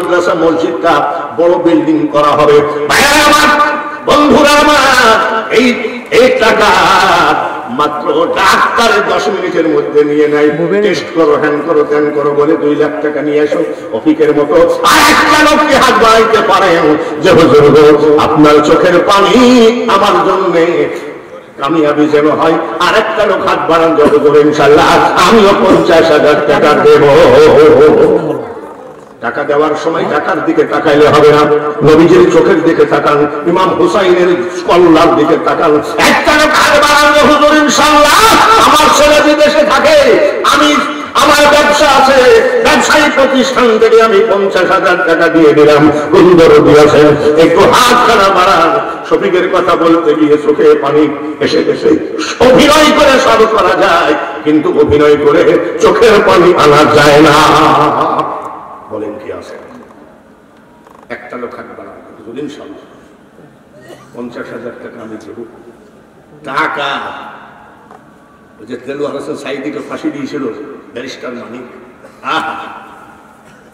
মাদ্রাসা মসজিদটা বড় বিল্ডিং করা হবে। ভাইরা আমার, বন্ধুরা আমার, এই টাকা মাত্র ডাক্তারের 10 মিনিটের মধ্যে নিয়ে নেয়। টেস্ট করো, হ্যান করো, ত্যান করো বলে 2 লাখ টাকা নিয়ে এসো অফিকের মতো। আর একটা লোককে হাত বাড়াইতে পারেন যে হুজুর আপনার চোখের পানি আমার জন্য কামিয়াবি যেন হয়। আর একটা লোক হাত বাড়ান যত করে ইনশাআল্লাহ আমিও 50,000 টাকা দেব। টাকা দেওয়ার সময় টাকার দিকে তাকাইলে হবে না, নবীজির চোখের দিকে তাকান, ইমাম হুসাইনের কল্লার দিকে তাকান। একটা লোক হাত বাড়ান হুজুর ইনশাআল্লাহ আমার ছেলে বিদেশে থাকে, আমি আমার ব্যবসা আছে, ব্যবসায়ী প্রতিষ্ঠান থেকে আমি 50,000 টাকা দিয়ে দিলাম, সুন্দর দিয়েছেন, একটু হাত খানা বাড়ান। শফিকের কথা বলতে গিয়ে চোখে পানি এসে গেছে। অভিনয় করে সব করা যায়, কিন্তু অভিনয় করে চোখের পানি আনা যায় না। বলেন কি আছে? একটা লোক হাত বাড়ান দুদিন সব 50,000 টাকা আমি দেব। টাকা ওই যে দেলোয়ার হোসেন সাইদিকে ফাঁসি দিয়েছিল ব্যারিস্টার মানিক,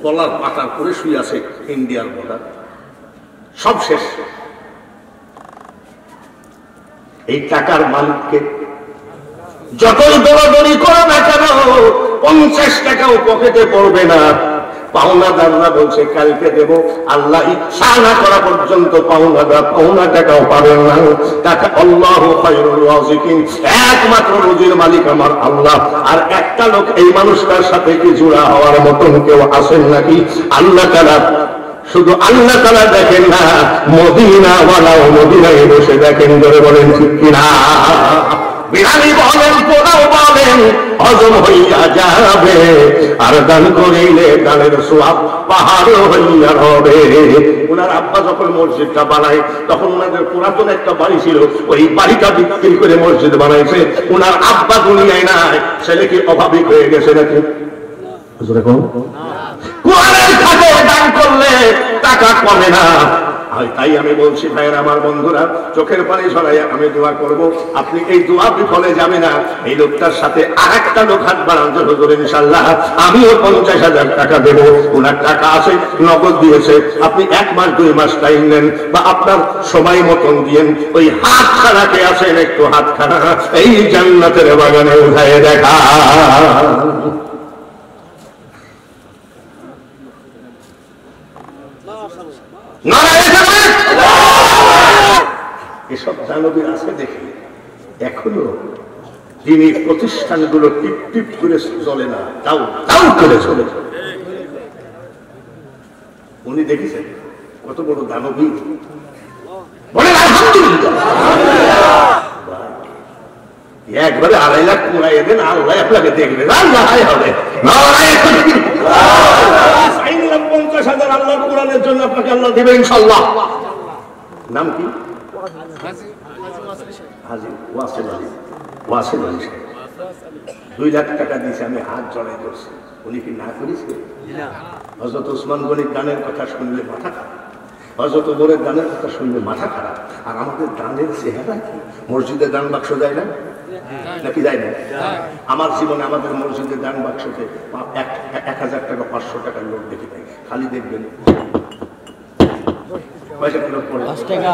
কলার পাতার করে শুয়ে আছে ইন্ডিয়ার বর্ডার, সব শেষ। এই টাকার মালিককে যতই দৌড়াদৌড়ি করো না কেন 50 টাকাও পকেটে পড়বে না। পাওনাদাররা বলছে কালকে দেব, আল্লাহ ইচ্ছা না করা পর্যন্ত পাওনা টাকাও পাবেন না। টাকা আল্লাহু খায়রুর রাযিকিন, একমাত্র রুজির মালিক আমার আল্লাহ। আর একটা লোক এই মানুষটার সাথে কি জোড়া হওয়ার মতন কেউ আছেন নাকি? আল্লাহ তাআলা, শুধু আল্লাহ তাআলা দেখেন না, মদিনা ওয়ালাও মদিনায় বসে দেখেন। ধরে বলেন ঠিক কিনা? বিরানি বলেন, পোলাও বলেন, হজম হইয়া যাবে, আর দান করিলে দানের সওয়াব পাহাড় হইয়া হবে। ওনার আব্বা যখন মসজিদটা বানায় তখন ওনাদের পুরাতন একটা বাড়ি ছিল, ওই বাড়িটা বিক্রি করে মসজিদ বানাইছে। ওনার আব্বা দুনিয়ায় নাই, ছেলে কি অভাবিক হয়ে গেছে নাকি? কোরআনের খাতে দান করলে টাকা কমে না। তাই আমি বলছি ভাইয়ের আমার বন্ধুরা, চোখের পানি ছড়াই আমি দোয়া করব। আপনি এই দোয়া বিফলে যাবে না। এই লোকটার সাথে আরেকটা লোক হাত বাড়ান হুজুর ইনশাআল্লাহ আমিও 50,000 টাকা দেব। ওনার টাকা আছে, নগদ দিয়েছে। আপনি 1 মাস 2 মাস টাইম নেন বা আপনার সময় মতন দিয়েন। ওই হাত খানাকে আছেন, একটু হাত খানা এই জান্নাতের বাগানে উঠায় দেখা। এসব দানবীর আছে দেখি এখনো তিনি প্রতিষ্ঠানগুলো টিপ টিপ করে চলে না, তাও তাও করে চলে। উনি দেখেছেন কত বড় দানবী? বলেন আলহামদুলিল্লাহ। একবারে 2.5 লাখ পুরাই দেন, আল্লাহ আপনাকে দেখবেন। আল্লাহ হবে 50,000 আল্লাহর কোরআনের জন্য আপনাকে আল্লাহ দেবে ইনশাআল্লাহ। নাম কি? হাজী ওয়াসিল আলী। ওয়াসিল আলী 2 লাখ টাকা দিয়েছে, আমি হাত জড়াই করছি। উনি কি না করেছে? হযরত ওসমান গনির দানের কথা শুনলে মাথা খারাপ, হযরত ওমরের দানের কথা শুনলে মাথা খারাপ। আর আমাদের দানের চেহারা কি? মসজিদে দান বাক্স দেয় না নাকি দেয় না? আমার জীবনে আমাদের মসজিদের দান বাক্সতে 1,000 টাকা 500 টাকার লোক দেখি নাই। খালি দেখবেন 5 টাকা